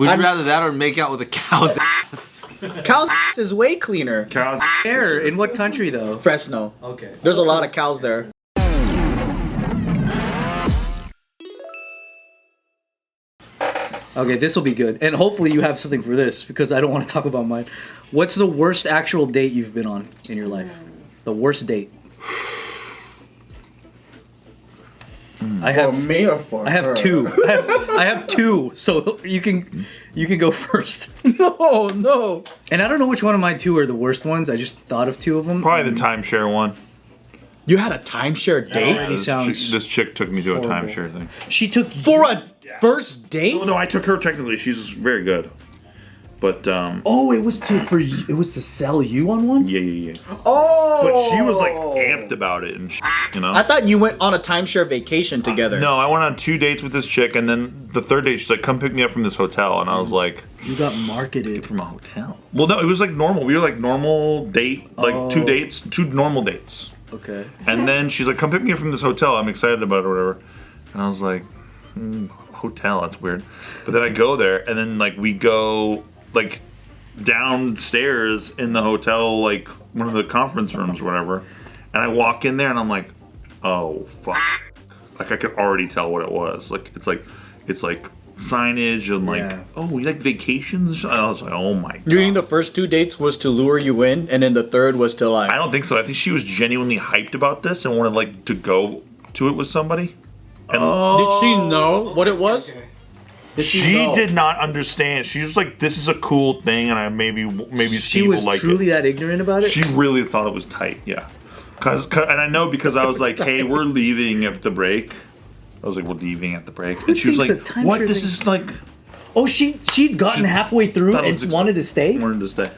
Would you rather that or make out with a cow's ass? Cow's ass is way cleaner. Cows. Where? In what country though? Fresno. Okay. There's a lot of cows there. Okay, this will be good. And hopefully you have something for this because I don't want to talk about mine. What's the worst actual date you've been on in your life? The worst date. I have For me or for I have her? two. I have two. So you can go first. No. And I don't know which one of my two are the worst ones. I just thought of two of them. Probably the timeshare one. You had a timeshare date? Already sounds This chick took me to a horrible. timeshare thing. She took For a first date? No, I took her technically. She's very good. But Oh, it was to sell you on one? yeah. Oh. But she was like amped about it and you know. I thought you went on a timeshare vacation together. No, I went on 2 dates with this chick, and then the third date she's like, "Come pick me up from this hotel," and I was like, You got marketed. "From a hotel?" Well, no, it was like normal. We were like normal date, like two normal dates. Okay. And then she's like, "Come pick me up from this hotel. I'm excited about it or whatever." And I was like, "Hotel? That's weird." But then I go there, and then like we go like downstairs in the hotel, like one of the conference rooms or whatever. And I walk in there, and I'm like, "Oh fuck!" Like I could already tell what it was. Like it's like signage and like, Yeah. "Oh, we like vacations." And shit. I was like, "Oh my god." You think the first 2 dates was to lure you in, and then the third was to like... I don't think so. I think she was genuinely hyped about this and wanted like to go to it with somebody. And Did she know what it was? Did she know? did not understand. She was like, "This is a cool thing, and I maybe She Steve was will like truly it." that ignorant about it? She really thought it was tight. Yeah, and I know because I was like, "Hey, we're leaving at the break." I was like, "We're leaving at the break," and she was thinks like, a timeshare "What? This thing- is like." Oh, she'd gotten halfway through Thought it and was wanted to stay? Wanted to stay.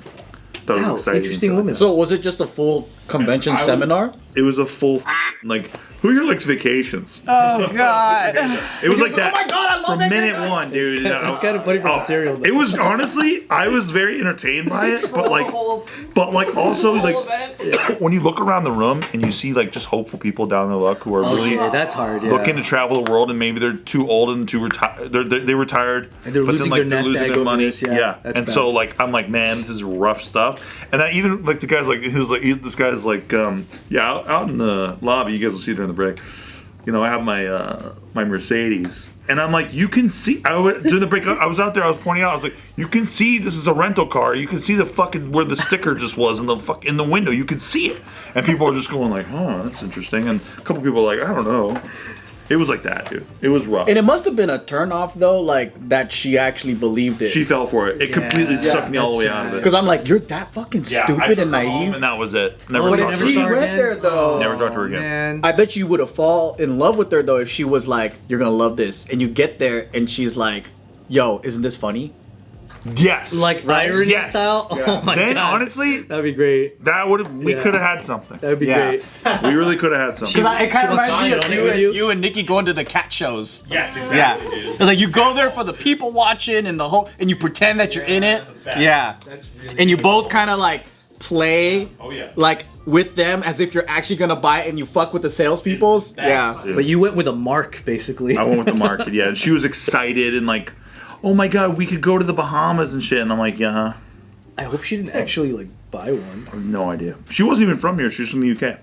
That was Wow, exciting. interesting woman. So was it just a full convention seminar? It was a full like. Who here likes vacations? Oh God. It was like that. Oh my God, I love from vacation. minute one, dude. It's kind of funny for material. It was honestly, I was very entertained by it, but like also like when you look around the room and you see like just hopeful people down their luck who are really Okay, that's hard. Yeah. looking to travel the world, and maybe they're too old and too retired. They retired, And they're but losing then, like, their nest egg their over money. this, yeah, that's and bad. so like I'm like, man, this is rough stuff. And I even like the guy's like, this guy's like, out in the lobby. You guys will see during the break. You know, I have my Mercedes, and I'm like, you can see. During the break, I was out there. I was pointing out. I was like, you can see this is a rental car. You can see the fucking where the sticker just was in the window. You can see it, and people are just going like, "Oh, that's interesting." And a couple people are like, "I don't know." It was like that, dude. It was rough. And it must have been a turnoff though, like that she actually believed it. She fell for it. It completely sucked me all the way out of it. Because I'm like, you're that fucking Yeah, I stupid took and her home, naive. and that was it. Never Oh, talked to never her She saw again. her went again? there though. Never talked to her again. Man. I bet you would have fall in love with her though if she was like, you're gonna love this, and you get there and she's like, yo, isn't this funny? Yes. Like irony Yes. style? Oh my Then god. honestly, That'd be great. that would have. We Yeah. could have had something. That'd be Yeah. great. We really could have had something. It kind of reminds me of you and Nikki going to the cat shows. Yes, Yeah, it's like you go there for the people watching and the whole, and you pretend that you're in it. Yeah, That's really and you both kind of like play, like with them as if you're actually gonna buy it, and you fuck with the salespeoples. Yeah, But you went with a mark, basically. I went with the market, yeah. And she was excited and like, oh my god, we could go to the Bahamas and shit. And I'm like, yeah, I hope she didn't actually like buy one. I have no idea. She wasn't even from here. She was from the UK.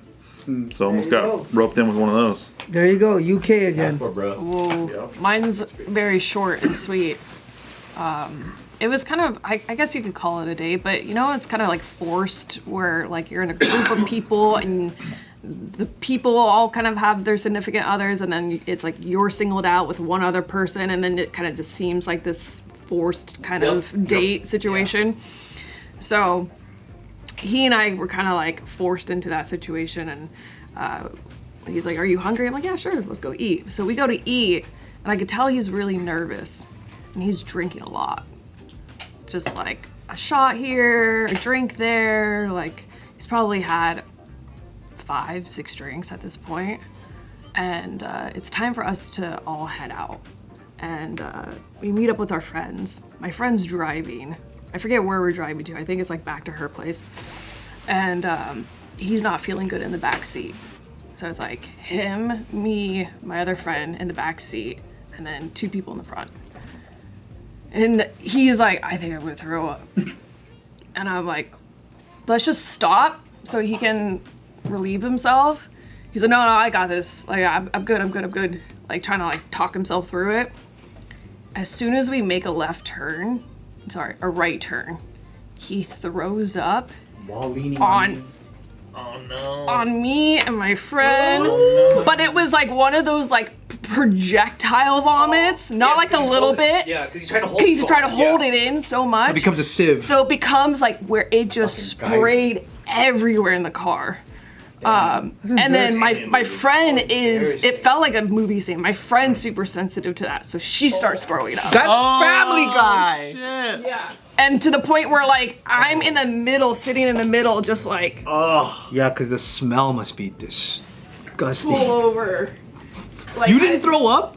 So I almost got roped in with one of those. There you go, UK again. Whoa. Mine's very short and sweet. It was kind of, I guess you could call it a date, but you know, it's kind of like forced where like you're in a group of people and the people all kind of have their significant others, and then it's like you're singled out with one other person, and then it kind of just seems like this forced kind of date situation. So he and I were kind of like forced into that situation, and he's like, are you hungry? I'm like, yeah, sure, let's go eat. So we go to eat, and I could tell he's really nervous, and he's drinking a lot. Just like a shot here, a drink there, like he's probably had 5-6 drinks at this point. And it's time for us to all head out. And we meet up with our friends. My friend's driving. I forget where we're driving to. I think it's like back to her place. And he's not feeling good in the back seat. So it's like him, me, my other friend in the back seat, and then 2 people in the front. And he's like, I think I'm gonna throw up. And I'm like, let's just stop so he can relieve himself. He's like, no, I got this. Like, I'm good. Like, trying to like talk himself through it. As soon as we make a right turn, he throws up While leaning on me and my friend. But it was like one of those like projectile vomits, not like a little bit. Yeah, because He's trying to hold it in so much. It becomes a sieve. So it becomes like where it just sprayed everywhere in the car. And then my friend it felt like a movie scene. My friend's super sensitive to that, so she starts throwing up. That's Family Guy. Shit. Yeah. And to the point where like I'm in the middle, sitting in the middle, just like Yeah, because the smell must be disgusting. pull over. Like, You didn't throw up?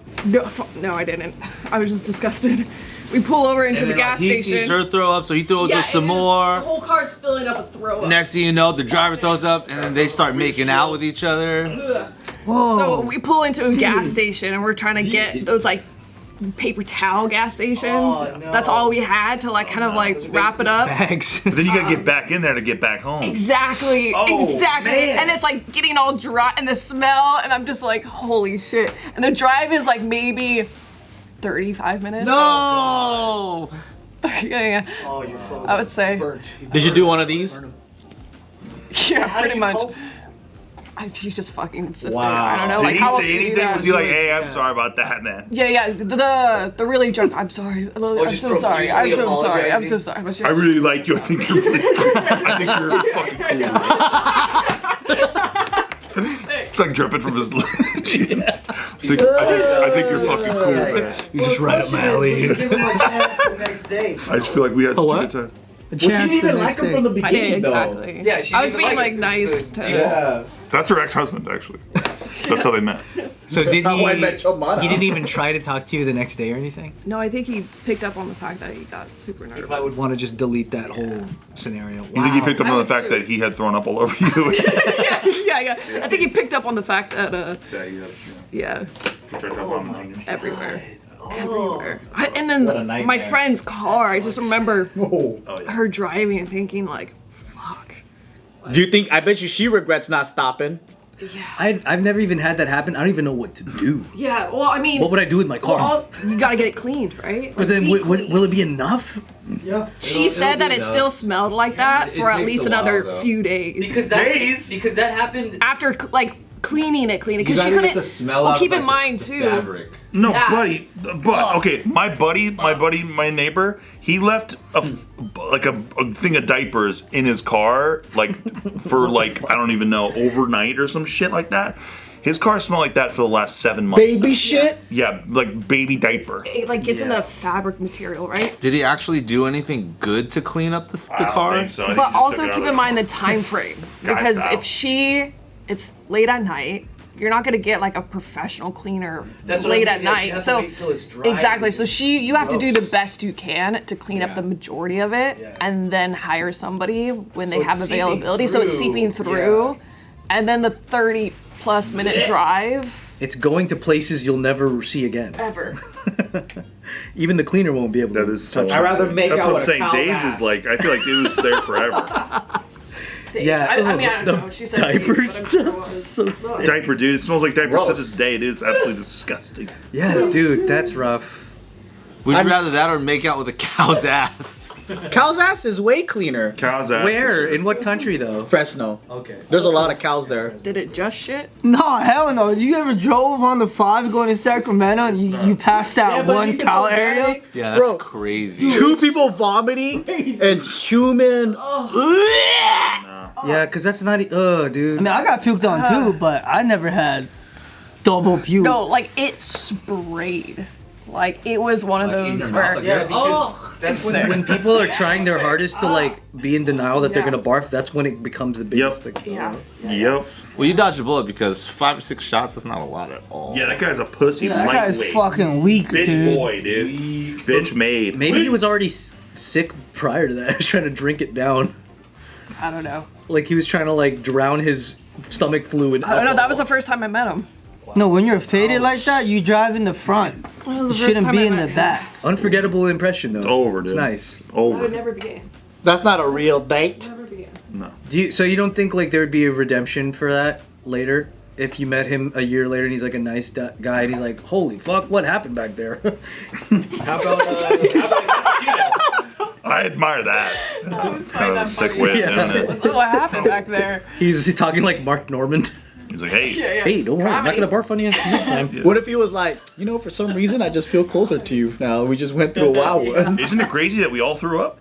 No, I didn't. I was just disgusted. We pull over into the gas He sees station. her throw up, so he throws up some and The more. whole car's filling up with throw up. Next thing you know, the driver throws up, and then they start making out with each other. So we pull into a gas station and we're trying to get those like paper towel gas station. Oh, no. That's all we had to like kind of like wrap it up. Bags. But then you gotta get back in there to get back home. Exactly. man. And it's like getting all dry and the smell, and I'm just like, holy shit. And the drive is like maybe 35 minutes. No! Yeah. Oh, your clothes I would say. Did you do one of these? Yeah, How did pretty you much. cope? You just fucking sit Wow. there. I don't know. Did like, he how else say do you do anything? that? Was he like, hey, I'm sorry about that, man? Yeah. The really drunk. I'm sorry. I'm just so sorry. I'm so profusely sorry. I'm so apologizing. sorry. I really like you. I think you're really I think you're fucking cool. It's like dripping from his lips. I think you're fucking cool, man. You're just right up my alley. Give him a chance the next day. I just feel like we had such a what? good time. A Well, she chance didn't the even next like him day. from the I beginning, did though. exactly. Yeah, she I was didn't being like like it. nice So, to. Yeah. That's her ex-husband, actually. That's how they met. So did How I Met Your Mother. he didn't even try to talk to you the next day or anything? No, I think he picked up on the fact that he got super nervous. I would want to just delete that whole scenario. You think he picked up I on the would fact too. that he had thrown up all over you? yeah. I think he picked up on the fact that yeah, everywhere. Everywhere. And then What a my nightmare. friend's car, I just remember Oh. her driving and thinking like, fuck. Do you think? I bet you she regrets not stopping. I've never even had that happen. I don't even know what to do. Yeah, well, I mean, What would I do with my car? you gotta get it cleaned, right? But then Deep will clean. it be enough? Yeah. She said that it still smelled like that for at takes least a while, another though. few days. Because that happened. After like cleaning it, because she gotta get couldn't. the smell Well, out keep of, in like, mind the too. fabric. No, Yeah. buddy. But okay, my buddy, my neighbor, he left a thing of diapers in his car, like for like I don't even know, overnight or some shit like that. His car smelled like that for the last 7 months. Baby shit. Yeah, like baby diaper. It like gets in the fabric material, right? Did he actually do anything good to clean up the I don't car? think so. I think But he just also took it out keep of in the- mind the time frame because style. if it's late at night, you're not gonna get like a professional cleaner That's what I late mean, at yeah, she night. has to So wait till it's dry. exactly. So you have to do the Gross. best you can to clean up the majority of it, Yeah. and then hire somebody when they it's have seeping availability. So it's through. seeping through, and then the 30+ minute drive It's going to places you'll never see again. ever. Even the cleaner won't be able That to is so. touch I'd it. rather make That's out what I'm with a saying. cow's Days ass. is like I feel like it was there forever. Yeah, I mean, I the don't know. She said diapers. days, but I'm sure it was. So sick. Diaper, dude. It smells like diapers to Gross. this day, dude. It's absolutely disgusting. Yeah, dude, that's rough. Would you rather that or make out with a cow's ass? Cow's ass is way cleaner. Cow's ass. Where? In what country though? Fresno. Okay. There's a lot of cows there. Did it just shit? No, hell no. You ever drove on the 5 going to Sacramento and you passed that one cow area? Yeah, that's Bro, crazy. 2 people vomiting and human. Yeah, because that's not. Dude. I mean, I got puked on too, but I never had double puke. No, like it sprayed. Like it was one of those where. Yeah, because that's when people are trying their hardest to like be in denial that they're Yeah. gonna barf. That's when it becomes the biggest Yep. thing. Yeah. Yep. Well, you dodged a bullet because 5 or 6 shots is not a lot at all. Yeah, that guy's a pussy. that guy's lightweight. fucking weak, Bitch dude. boy, dude. Bitch made. Maybe he was already sick prior to that. He was trying to drink it down. I don't know. Like he was trying to like drown his stomach fluid. I don't know. That was the first time I met him. No, when you're faded like that, you drive in the front. That was You the first shouldn't time be I in met the him. back. Unforgettable impression though. It's over, dude. It's nice. I would Over. never be. That's not a real date. Never be. So you don't think like there would be a redemption for that later? If you met him a year later and he's like a nice guy and he's like, holy fuck, what happened back there? How about I admire that. it's Kind of a sick way of doing it. Look what happened back there. he's talking like Mark Norman. He's like, hey. Hey, don't worry, I'm not gonna barf on you next time. What if he was like, you know, for some reason I just feel closer to you now. We just went through a wild one. Isn't it crazy that we all threw up?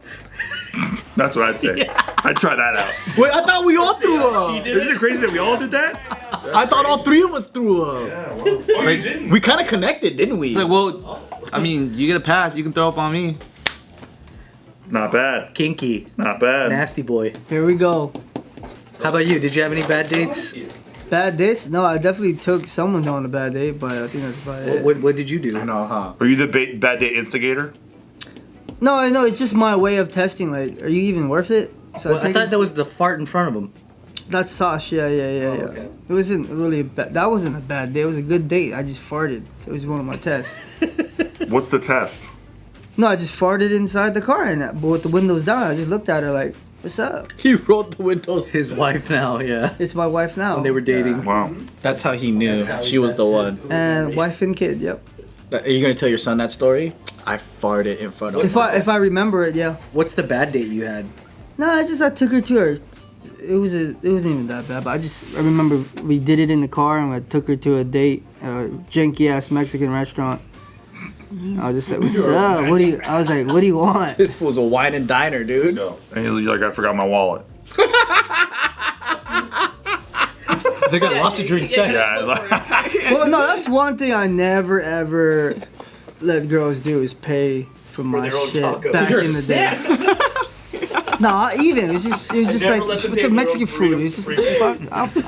That's what I'd say. I'd try that out. Wait, I thought we all threw up. Isn't it crazy that we all did that? I thought all three of us threw up. It's like, We kind of connected, didn't we? it's like, well, I mean, you get a pass. You can throw up on me. Not bad. Kinky. Not bad. Nasty boy. Here we go. How about you? Did you have any bad dates? Bad dates? No, I definitely took someone on a bad date, but I think that's about it. What did you do? No, huh? Are you the bad date instigator? No, it's just my way of testing. Like, are you even worth it? So Well, I thought that was the fart in front of him. That's Sash. Yeah. okay. It wasn't really a bad. That wasn't a bad day. It was a good date. I just farted. It was one of my tests. What's the test? No, I just farted inside the car, but with the windows down, I just looked at her like, "What's up?" He rolled the windows. His wife now, yeah. It's my wife now. When they were dating. Wow. That's how he knew she was the one. And wife and kid. Yep. Are you gonna tell your son that story? I farted in front of him. If I remember it, yeah. What's the bad date you had? No, I took her to her. It wasn't even that bad, but I remember we did it in the car and I took her to a date, a janky ass Mexican restaurant. I was just like, "What's up? I was like, "What do you want?" This was a wine and diner, dude. And he's like, I forgot my wallet. They got lots of drinks sex. Yeah. Well, no, that's one thing I never ever let girls do is pay for my their own shit tacos. back You're in the day. No, not even. It was just never like let them it's pay a for Mexican their own food. It's just fuck,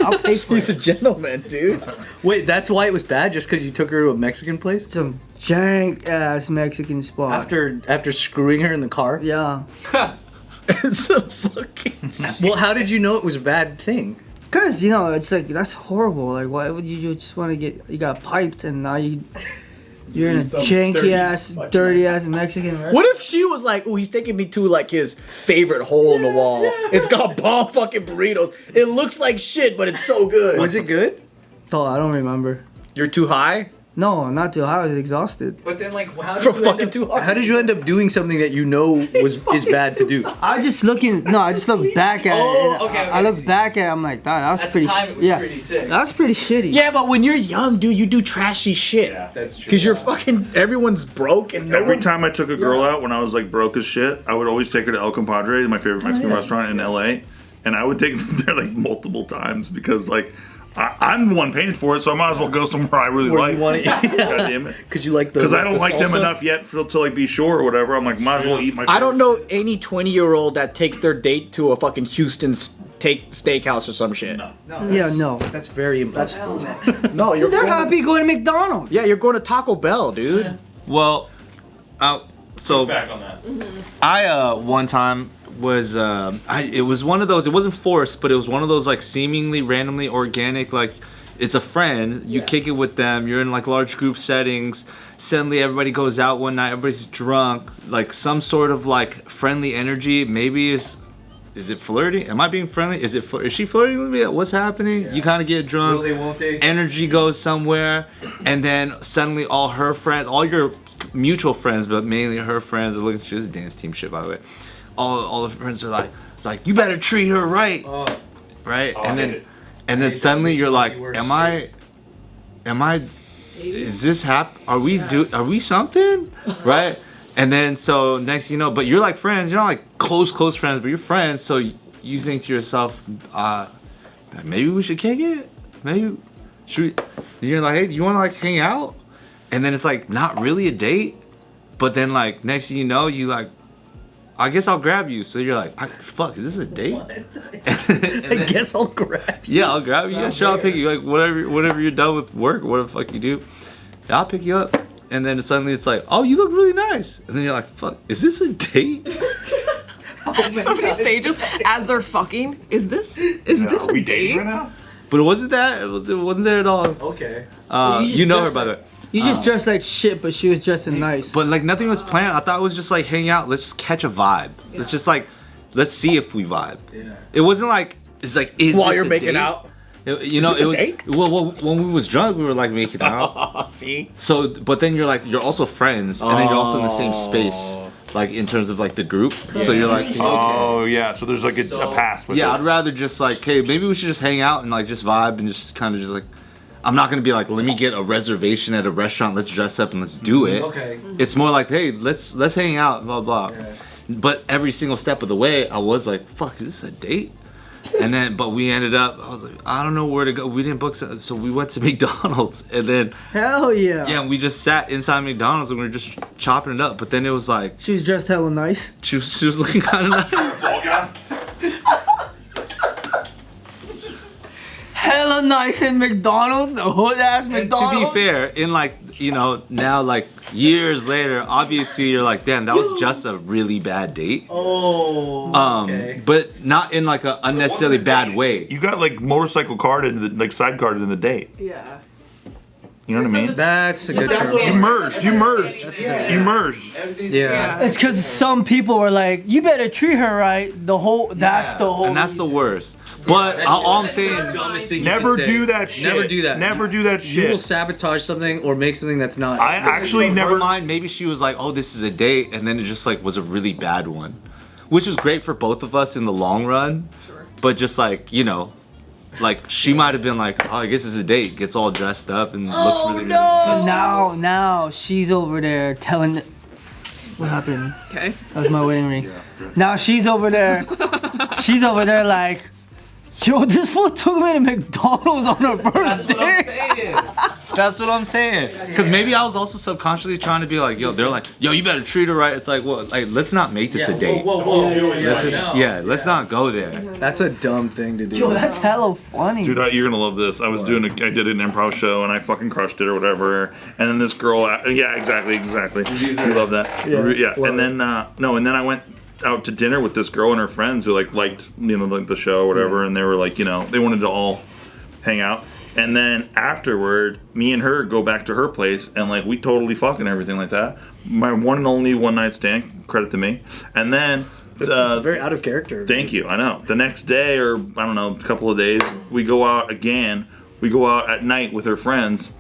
I'll pay for He's a it. gentleman, dude. Wait, that's why it was bad? Just because you took her to a Mexican place? Some jank ass Mexican spot. After screwing her in the car? Yeah. It's a fucking. Well, how did you know it was a bad thing? Cause it's like that's horrible. Like, why would you just want to you got piped and now you're in a Some janky ass, fucking dirty ass Mexican restaurant? What if she was like, "Oh, he's taking me to like his favorite hole in the wall. It's got bomb fucking burritos. It looks like shit, but it's so good." Was it good? Oh, I don't remember. You're too high No, not too high. I was exhausted. But then, like, how for fucking too hard. How did you end up doing something that you know is bad to do? I just look back at it. okay, I look back at it. I'm like, that was pretty. sick. That was pretty shitty. Yeah, but when you're young, dude, you do trashy shit. That's true. Cause you're fucking. Everyone's broke and no Every one. time I took a girl out when I was like broke as shit, I would always take her to El Compadre, my favorite Mexican restaurant in LA, and I would take them there like multiple times because like I'm the one paying for it, so I might as well go somewhere I really like. God damn it. Because you like the. Because I don't the like them salsa? enough yet to like be sure or whatever. I'm like, might as well eat my. I don't know any 20-year-old that takes their date to a fucking Houston steakhouse or some shit. No, Yeah, no. That's very impossible. you're Dude, they're going, happy going to McDonald's. Yeah, you're going to Taco Bell, dude. Well, so Back on that. I one time was it was one of those. It wasn't forced, but it was one of those like seemingly randomly organic. Like it's a friend. You kick it with them. You're in like large group settings. Suddenly everybody goes out one night. Everybody's drunk. Like some sort of like friendly energy. Maybe is it flirty? Am I being friendly? Is she flirting with me? What's happening? You kind of get drunk. Will they, won't they? Energy goes somewhere, and then suddenly all her friends, all your mutual friends, but mainly her friends are looking. She was a dance team shit, by the way. All the friends are like, you better treat her right, right? And then suddenly you're like, am I? Is this Are we something, right? And then so next you know, but you're like friends. You're not like close friends, but you're friends. So you think to yourself, maybe we should kick it. Maybe should we? You're like, hey, you want to like hang out? And then it's like not really a date, but then like next thing you know, you like, I guess I'll grab you. So you're like, fuck, is this a date? I guess I'll grab you. Yeah, I'll grab you. Yeah, sure, I'll pick you. Like whatever you're done with work, or whatever the fuck you do, yeah, I'll pick you up. And then suddenly it's like, oh, you look really nice. And then you're like, fuck, is this a date? So many stages as they're fucking. Is this a we date? dating right now? But it wasn't that. It wasn't there at all. Okay. You know her, by the way. You just dressed like shit, but she was dressing nice. But like nothing was planned. I thought it was just like hang out. Let's just catch a vibe. Let's just like, let's see if we vibe. Yeah. It wasn't like is like is While this you're a making date? out. You know, Is this it a was date? well when we was drunk, we were like making out. See? So, but then you're also friends, and then you're also in the same space, like in terms of like the group. So you're like, okay. Oh yeah, so there's like a pass with Yeah, it. I'd rather just like, hey, maybe we should just hang out and like just vibe and just kind of just like, I'm not gonna be like, let me get a reservation at a restaurant, let's dress up and let's do it. Okay. It's more like, hey, let's hang out, blah blah. But every single step of the way, I was like, fuck, is this a date? And then, but we ended up, I was like, I don't know where to go. We didn't book, so we went to McDonald's, and then Hell yeah. yeah, we just sat inside McDonald's and we were just chopping it up. But then it was like, She was dressed hella nice. she was looking kind of nice. Hella nice in McDonald's, the hood ass And McDonald's. to be fair, in like, you know, now like years later, obviously you're like, damn, that was just a really bad date. Oh. Okay. But not in like a unnecessarily bad way. You got like motorcycle carded, like side carded in the date. Yeah. You know what I mean? That's a good term. You merged. You merged. Yeah. It's because some people were like, "You better treat her right." That's the whole. And that's the worst. But all I'm saying, Dumbest thing you Never could say. do that shit. Never do that. Never do that You will shit. sabotage something or make something that's not. I actually in her never. mind, maybe she was like, oh, this is a date, and then it just like was a really bad one, which was great for both of us in the long run. But just like, you know, like she might have been like, oh, I guess it's a date. Gets all dressed up and looks really, really And now she's over there telling. What happened? Okay. That was my wedding ring. Now she's over there. She's over there like, yo, this fool took me to McDonald's on her birthday. That's what I'm saying. Because maybe I was also subconsciously trying to be like, yo, they're like, yo, you better treat her right. It's like, well, like, let's not make this a date. Let's just, let's not go there. That's a dumb thing to do. Yo, that's hella funny. Dude, you're gonna love this. I did an improv show and I fucking crushed it or whatever. And then this girl, yeah, exactly. You love that. Yeah. And then and then I went out to dinner with this girl and her friends who liked like the show or whatever, and they were like, they wanted to all hang out. And then afterward, me and her go back to her place and like we totally fuck and everything like that. My one and only one night stand, credit to me. And then very out of character. thank you, I know. The next day or I don't know, a couple of days, we go out again. We go out at night with her friends.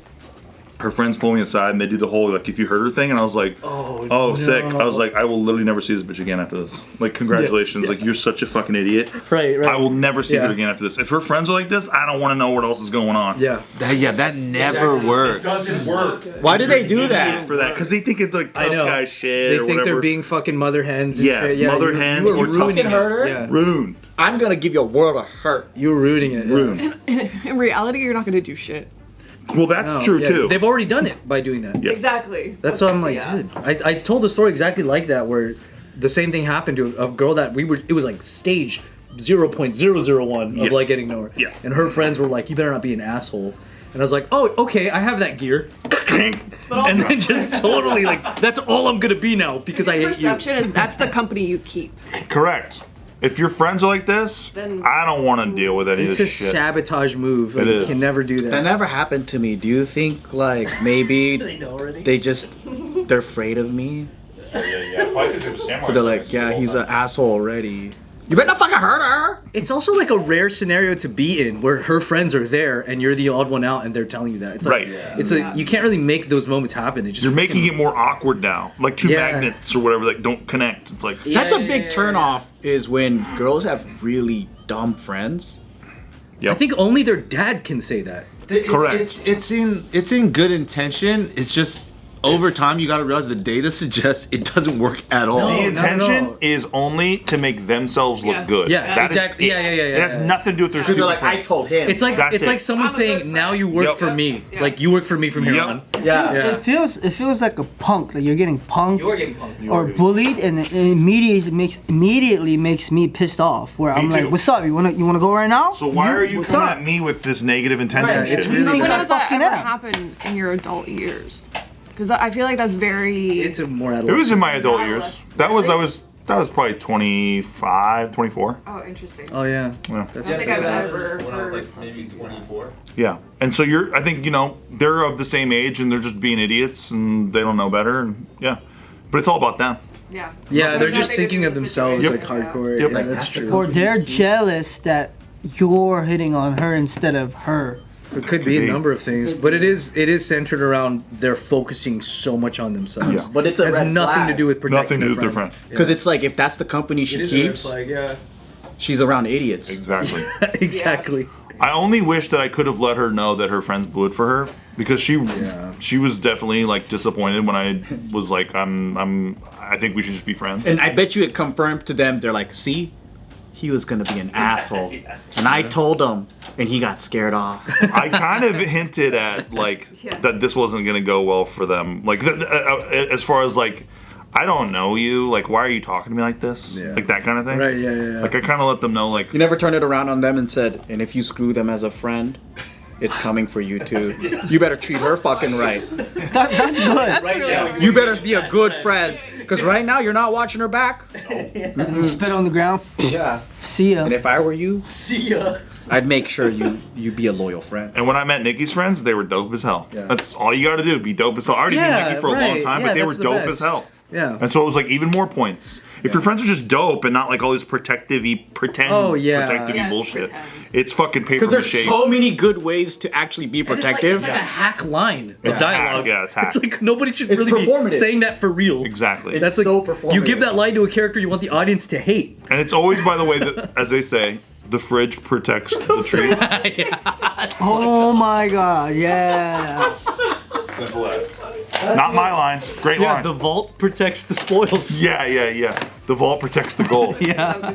Her friends pull me aside and they do the whole like if you heard her thing, and I was like, oh sick. I was like, I will literally never see this bitch again after this. Like congratulations, like you're such a fucking idiot. Right. I will never see her Yeah. again after this. If her friends are like this, I don't want to know what else is going on. Yeah. That never works. Doesn't work. Why do they do that? For that, because they think it's like tough I know. guy shit They or think whatever. they're being fucking mother hens. And Yes, shit. Yeah, mother you hens were or tough ruining Fucking hurt her? it. Yeah. ruined. I'm gonna give you a world of hurt. You were ruining it. Ruined. In reality, you're not gonna do shit. Well, that's No, true yeah, too. They've already done it by doing that. Yeah. Exactly. That's why I'm like, Yeah. dude. I told a story exactly like that where the same thing happened to a girl that it was like stage 0.001 of Yeah. like getting nowhere. Yeah. And her friends were like, you better not be an asshole. And I was like, oh, okay, I have that gear. And then just totally like, that's all I'm gonna be now because I hate you. Perception is that's the company you keep. Correct. If your friends are like this, Then- I don't want to deal with any It's of a this shit. sabotage move. Like, It you is. can never do that. That never happened to me. Do you think like maybe they're afraid of me? Yeah. Probably because it was samurai. So they're like, yeah, he's an asshole already. You better not fucking hurt her. It's also like a rare scenario to be in where her friends are there and you're the odd one out and they're telling you that. It's like, Right. you can't really make those moments happen. They just You're making it more awkward now. Like two Yeah. magnets or whatever that don't connect. It's like, That's a big turn off. Is when girls have really dumb friends. yep. I think only their dad can say that. Correct. It's in good intention. It's just over time you got to realize the data suggests it doesn't work at all. the not at intention all. is only to make themselves look Yes. good. Yeah, That is exactly. it. Yeah. It has nothing to do with their Because stupid they're like, I friend. told him. It's like That's it. someone I'm a saying, good "Now friend." you work Yep. for me. Yeah. Like you work for me from here Yep. on." yeah. Yeah. It feels like a punk. Like you're getting punked getting punked. or bullied, and it immediately makes me pissed off. Where I'm too. like, "What's up? You wanna go right now?" So why are you What's coming up? at me with this negative intention Right, shit? it's really- But think when I does that fucking ever am. happen in your adult years? Because I feel like that's very. It's a more It was in my adult years. That was That was probably 25, 24. Oh, interesting. Oh yeah. Yeah. That's I don't think I've ever When I was heard like maybe 24. Yeah. And so I think, they're of the same age and they're just being idiots and they don't know better. And yeah. But it's all about them. Yeah. Yeah, they're Like, just nothing to thinking do of with the themselves, like situation. hardcore. Yep. Yeah, Like, that's true. Or they're jealous that you're hitting on her instead of her. It could be a be. number of things, but it is centered around they're focusing so much on themselves. Yeah. But it's a It has red nothing flag. to do with protecting Nothing to do with their friend. Because it's like if that's the company she keeps, yeah. she's around idiots. Exactly. Exactly. I only wish that I could have let her know that her friends blew it for her because she was definitely like disappointed when I was like, I think we should just be friends. And I bet you it confirmed to them. They're like, see, he was gonna be an asshole, and I told him, and he got scared off. I kind of hinted at like that this wasn't gonna go well for them. Like as far as like, I don't know you. Like, why are you talking to me like this? Yeah. Like that kind of thing. Right, yeah. Like I kind of let them know like. You never turned it around on them and said, and if you screw them as a friend, it's coming for you too. You better treat her fucking right. That's good. That's really You better be a good friend, because right now you're not watching her back. Spit on the ground. Yeah. See ya. And if I were you, see ya. I'd make sure you be a loyal friend. And when I met Nikki's friends, they were dope as hell. Yeah. That's all you got to do. Be dope as hell. I already knew Nikki for a long time, but they were dope as hell. Yeah. And so it was like even more points. If your friends are just dope and not like all this protective-y, pretend protective-y Yeah, it's bullshit, pretend. it's fucking paper Because there's mache. so many good ways to actually be protective. It's like a hack line. It's of a hack, dialogue. yeah, it's hack. It's like nobody should It's really be performative. saying that for real. Exactly. That's like so performative. you give that line to a character you want the audience to hate. And it's always, by the way, that as they say, the fridge protects the treats. Oh my god, yeah. Simple as. Not my line. Great line. The vault protects the spoils. Yeah. The vault protects the gold. Yeah.